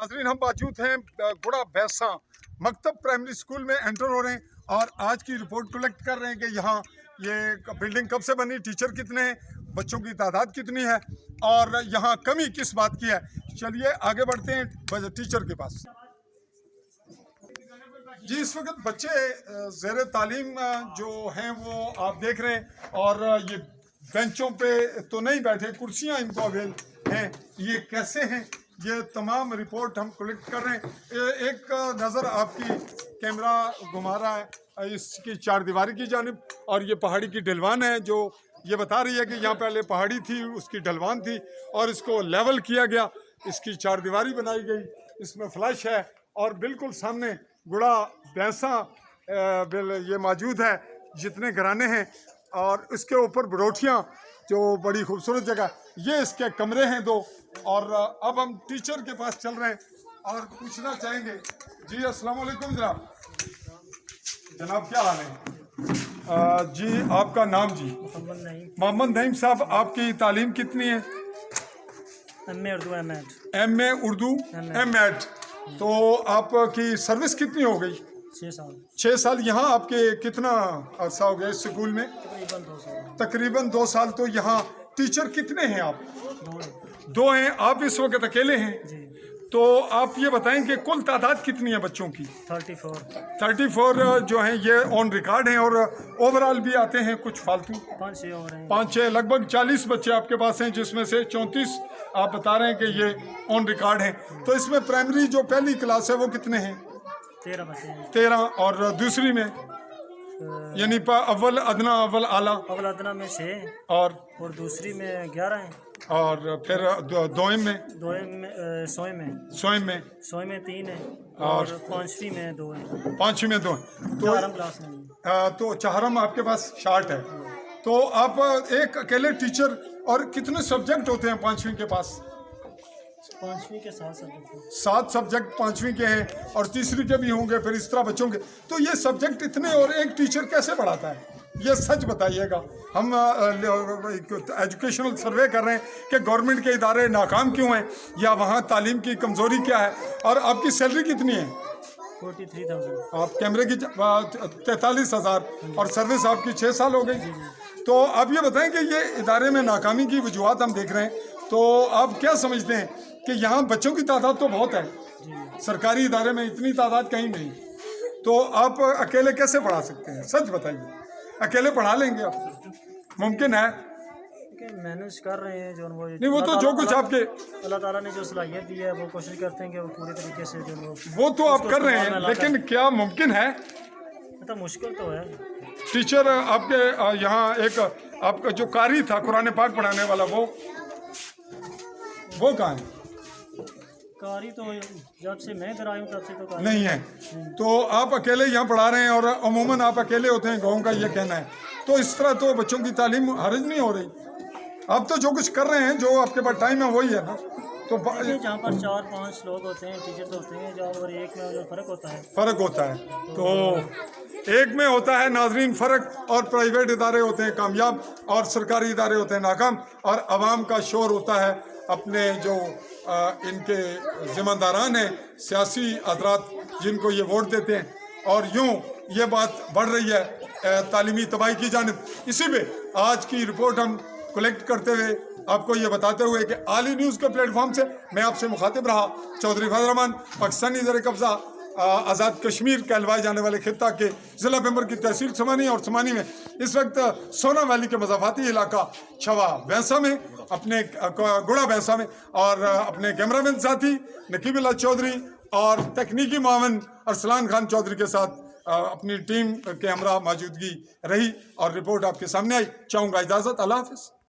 नाज़रीन, हम मौजूद हैं गुड़ा भैंसा मकतब प्राइमरी स्कूल में एंटर हो रहे हैं और आज की रिपोर्ट कलेक्ट कर रहे हैं कि यहाँ ये बिल्डिंग कब से बनी, टीचर कितने हैं, बच्चों की तादाद कितनी है और यहाँ कमी किस बात की है। चलिए आगे बढ़ते हैं टीचर के पास। जी, इस वक्त बच्चे ज़ेर तालीम जो हैं वो आप देख रहे हैं और ये बेंचों पे तो नहीं बैठे, कुर्सियाँ इनको अवेल हैं। ये कैसे हैं, ये तमाम रिपोर्ट हम कलेक्ट कर रहे हैं। एक नज़र आपकी कैमरा घुमा रहा है इसकी चार दीवारी की जानिब और ये पहाड़ी की ढलवान है जो ये बता रही है कि यहाँ पहले पहाड़ी थी, उसकी ढलवान थी और इसको लेवल किया गया, इसकी चार दीवारी बनाई गई, इसमें फ्लैश है और बिल्कुल सामने गुड़ा भैंसा ये मौजूद है, जितने घराने हैं और इसके ऊपर बरोठियाँ जो बड़ी खूबसूरत जगह, ये इसके कमरे हैं दो। और अब हम टीचर के पास चल रहे हैं और पूछना चाहेंगे। जी अस्सलाम वालेकुम जनाब, क्या हाल है? जी आपका नाम? जी मोहम्मद नईम साहब, आपकी तालीम कितनी है? एम.ए. उर्दू M.Ed। तो आपकी सर्विस कितनी हो गई? 6 साल। 6 साल। यहाँ आपके कितना अर्सा हो गया इस स्कूल में? तकरीबन 2 साल। तो यहाँ टीचर कितने हैं आप? 2 हैं। आप इस वक्त अकेले हैं जी। तो आप ये बताएं कि कुल तादाद कितनी है बच्चों की? 34 जो हैं ये ऑन रिकॉर्ड हैं और ओवरऑल भी आते हैं कुछ फालतू 5-6 और हैं। 5-6 लगभग 40 बच्चे आपके पास हैं, जिसमें से 34 आप बता रहे हैं कि ये ऑन रिकॉर्ड हैं। तो इसमें प्राइमरी जो पहली क्लास है वो कितने हैं? 13 बच्चे हैं। 13। और दूसरी में यानी अव्वल अदना अव्वल आला? अव्वल अदना में 6 और दूसरी में 11 हैं। और फिर दोयम में? सोए में 3 हैं और 5वीं में 2 हैं। 5वीं में 2 तो चारम क्लास में तो चारम आपके पास 60 है। तो आप एक अकेले टीचर और कितने सब्जेक्ट होते हैं 5वीं के पास? 5वीं के 7 सब्जेक्ट हैं। 7 सब्जेक्ट 5वीं के हैं और तीसरी के भी होंगे, फिर इस तरह बच्चों के। तो ये सब्जेक्ट इतने और एक टीचर कैसे पढ़ाता है, ये सच बताइएगा। हम एजुकेशनल सर्वे कर रहे हैं कि गवर्नमेंट के इदारे नाकाम क्यों हैं या वहाँ तालीम की कमज़ोरी क्या है। और आपकी सैलरी कितनी है? 43,000। आप कैमरे की 43,000 और सर्विस आपकी 6 साल हो गई। तो आप ये बताएं कि ये इदारे में नाकामी की वजूहत हम देख रहे हैं, तो आप क्या समझते हैं कि यहाँ बच्चों की तादाद तो बहुत है, सरकारी इदारे में इतनी तादाद कहीं नहीं, तो आप अकेले कैसे पढ़ा सकते हैं? सच बताइए, अकेले पढ़ा लेंगे आप? मुमकिन है? मैनेज कर रहे हैं जो वो। नहीं, वो तो जो कुछ आपके अल्लाह ताला ने जो सलाहियत दी है वो कोशिश करते हैं कि वो पूरे तरीके से जो वो तो आप कर रहे हैं, लेकिन क्या मुमकिन है? तो मुश्किल तो है। टीचर आपके यहाँ एक आपका जो कारी था कुरान पाक पढ़ाने वाला, वो कहाँ है? कारी तो जब से मैं इधर आया हूँ तब से तो कारी नहीं है। तो आप अकेले यहाँ पढ़ा रहे हैं और अमूमन आप अकेले होते हैं, गाँव का ये कहना है। तो इस तरह तो बच्चों की तालीम हर्ज नहीं हो रही। आप तो जो कुछ कर रहे हैं, जो आपके पास टाइम है वही है ना। तो जहाँ पर 4-5 लोग होते हैं, टीचर्स होते हैं, जहाँ और एक में जो फ़र्क होता है। तो एक में होता है नाजरीन फ़र्क, और प्राइवेट इदारे होते हैं कामयाब और सरकारी इदारे होते हैं नाकाम, और आवाम का शोर होता है अपने जो इनके ज़िम्मेदारान हैं, सियासी हज़रात जिनको ये वोट देते हैं। और यूँ ये बात बढ़ रही है तालीमी तबाही की जानिब। इसी पे आज की रिपोर्ट हम कलेक्ट करते हुए आपको ये बताते हुए कि आली न्यूज़ के प्लेटफॉर्म से मैं आपसे मुखातिब रहा चौधरी फैज़ल रहमान, पाकिस्तानी ज़र कब्ज़ा आज़ाद कश्मीर कहलवाए जाने वाले खित्ता के ज़िला मेंबर की तहसील समानी और समानी में इस वक्त सोना वैली के मज़ाफ़ाती इलाका छवा भैंसा में, अपने गुड़ा भैंसा में, और अपने कैमरामैन साथी नकीबुल्लाह चौधरी और तकनीकी मावन अरसलान खान चौधरी के साथ अपनी टीम के हमरा मौजूदगी रही और रिपोर्ट आपके सामने आई। चाहूँगा इजाज़त। अल्लाह हाफ़िज़।